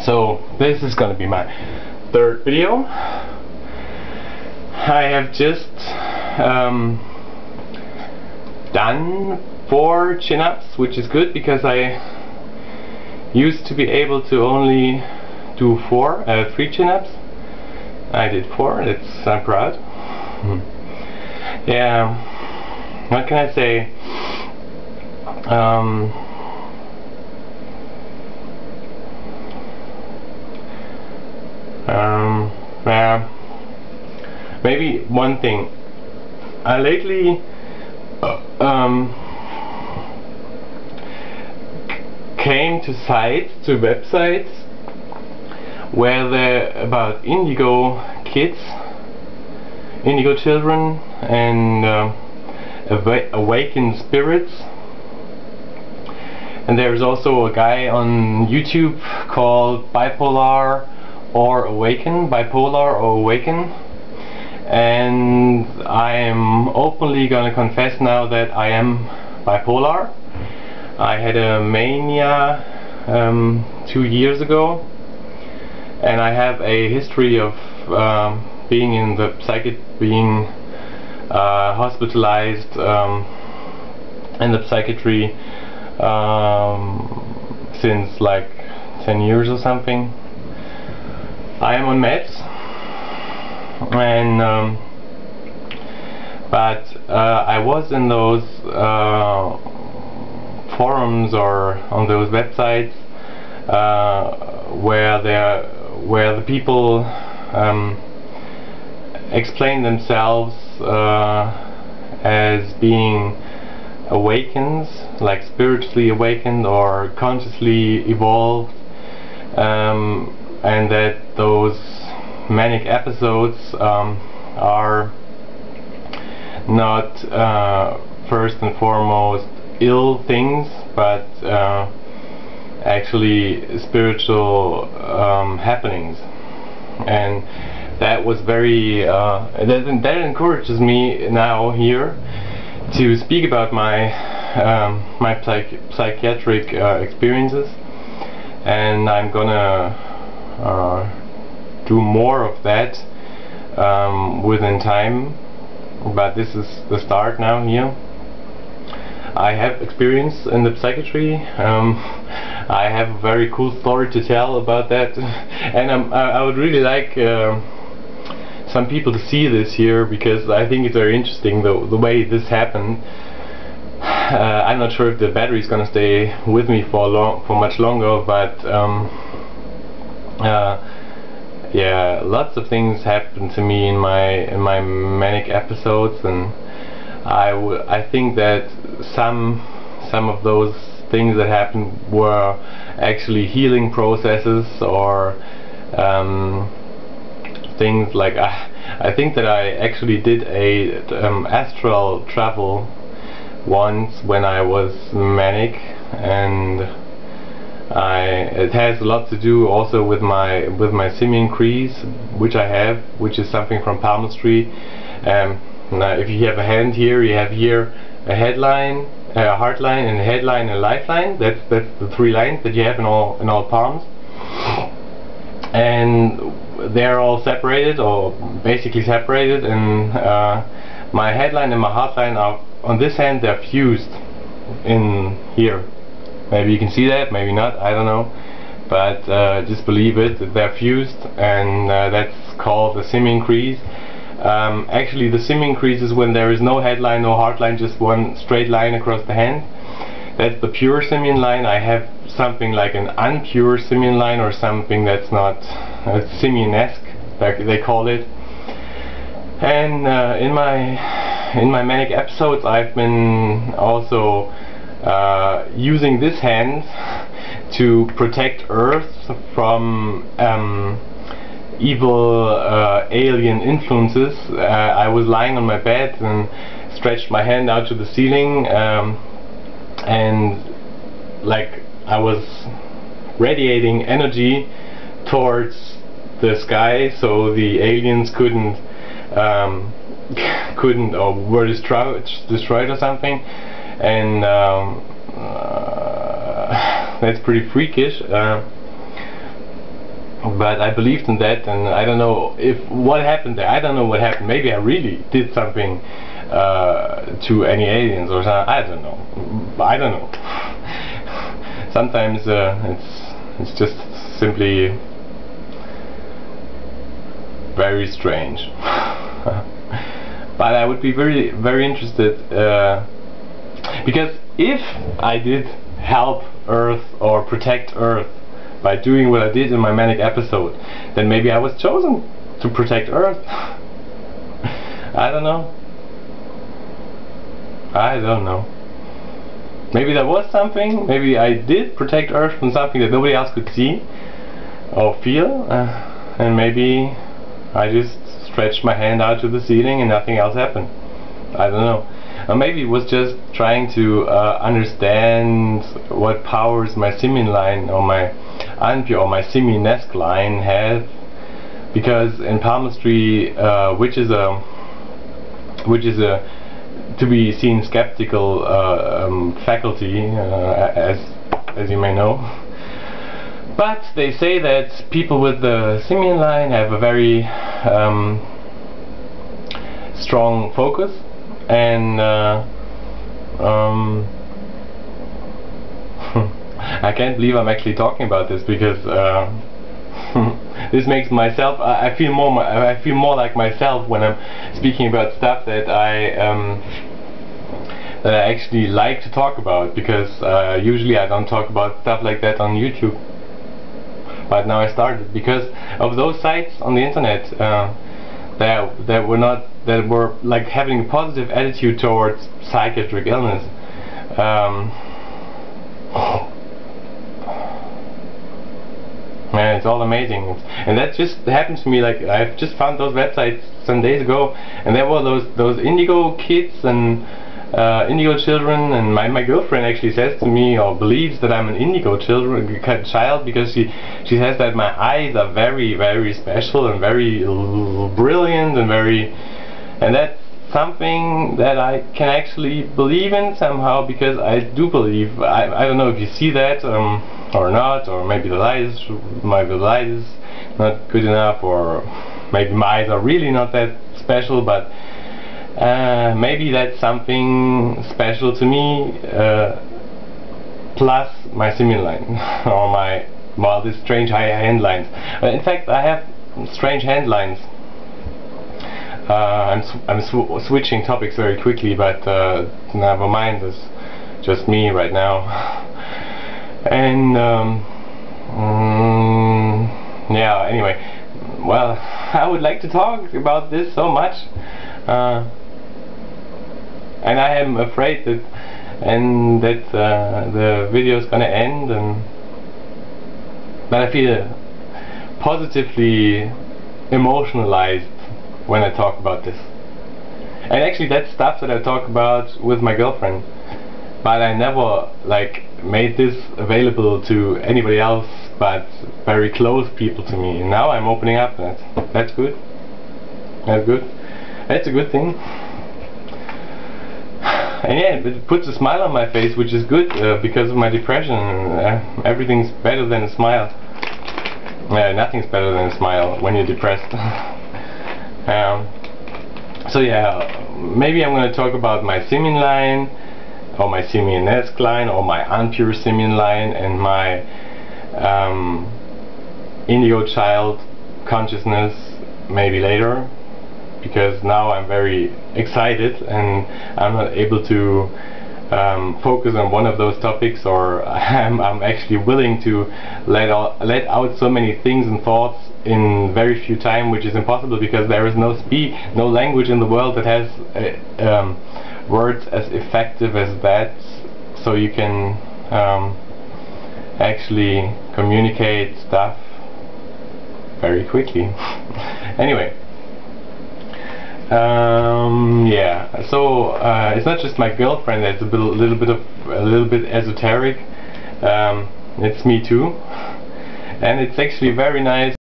So this is gonna be my third video. I have just done 4 chin-ups, which is good because I used to be able to only do 3 chin-ups. I did 4. I'm proud. Yeah. What can I say? Yeah. Maybe one thing. I lately came to websites where they're about indigo kids, indigo children, and awakened spirits. And there's also a guy on YouTube called Bipolar or Awaken, and I am openly gonna confess now that I am bipolar. I had a mania 2 years ago, and I have a history of being in the being hospitalized in the psychiatry since like 10 years or something. I am on meds, and but I was in those forums or on those websites where the people explain themselves as being awakened, like spiritually awakened or consciously evolved, and that those manic episodes are not first and foremost ill things, but actually spiritual happenings. And that was very that encourages me now here to speak about my psychiatric experiences, and I'm gonna do more of that within time, but this is the start now here. I have experience in the psychiatry. I have a very cool story to tell about that, and I would really like some people to see this here, because I think it's very interesting the way this happened. I'm not sure if the battery is gonna stay with me for much longer, but yeah, lots of things happened to me in my manic episodes, and I think that some of those things that happened were actually healing processes, or things like I think that I actually did a astral travel once when I was manic, and it has a lot to do also with my simian crease, which I have, which is something from palmistry. Now if you have a hand here, you have here a headline, a heart line, and a headline, and a lifeline. That's the 3 lines that you have in all palms, and they're all separated, or basically separated, and my headline and my heart line are on this hand. They're fused in here. Maybe you can see that, maybe not, I don't know, but just believe it, they're fused, and that's called the simian crease. Actually, the simian crease is when there is no headline, no heart line, just one straight line across the hand. That's the pure simian line. I have something like an unpure simian line, or something that's not simian-esque, like they call it. And in my manic episodes, I've been also using this hand to protect Earth from evil alien influences. I was lying on my bed and stretched my hand out to the ceiling, and like I was radiating energy towards the sky, so the aliens couldn't or were destroyed or something. And that's pretty freakish. but I believed in that, and I don't know if what happened there. I don't know what happened. Maybe I really did something to any aliens or something. I don't know. I don't know. Sometimes it's just simply very strange. But I would be very interested, because if I did help Earth or protect Earth by doing what I did in my manic episode, then maybe I was chosen to protect Earth. I don't know. I don't know. Maybe there was something. Maybe I did protect Earth from something that nobody else could see or feel, and maybe I just stretched my hand out to the ceiling and nothing else happened. I don't know. Or maybe it was just trying to understand what powers my simian line or my unpure or my simian-esque line have, because in palmistry, which is a to be seen skeptical faculty, as you may know. But they say that people with the simian line have a very strong focus, and I can't believe I'm actually talking about this, because this makes myself, I feel more like myself when I'm speaking about stuff that I actually like to talk about, because usually I don't talk about stuff like that on YouTube. But now I started because of those sites on the internet that were like having a positive attitude towards psychiatric illness. Man, it's all amazing, and that just happened to me. Like, I've just found those websites some days ago, and there were those indigo kids and indigo children, and my girlfriend actually says to me, or believes that I'm an indigo child, because she says that my eyes are very special and very brilliant and that's something that I can actually believe in somehow, because I do believe. I don't know if you see that or not, or maybe the light is not good enough, or maybe my eyes are really not that special, but maybe that's something special to me, plus my simian line, or my, well, these strange hand lines. In fact, I have strange hand lines. I'm switching topics very quickly, but never mind, it's just me right now. And yeah, anyway, well, I would like to talk about this so much, and I am afraid that the video is gonna end, but I feel positively emotionalized when I talk about this. And actually, that's stuff that I talk about with my girlfriend, but I never like made this available to anybody else but very close people to me. And now I'm opening up. That's good. That's good. That's a good thing. And yeah, it puts a smile on my face, which is good, because of my depression. Everything's better than a smile. Nothing's better than a smile when you're depressed. So yeah, maybe I'm going to talk about my simian line, or my simian-esque line, or my unpure simian line, and my indigo child consciousness maybe later, because now I'm very excited and I'm not able to focus on one of those topics, or I'm actually willing to let out so many things and thoughts in very few time, which is impossible, because there is no language in the world that has words as effective as that, so you can actually communicate stuff very quickly. Anyway, yeah, so it's not just my girlfriend that's a little bit esoteric. It's me too, and it's actually very nice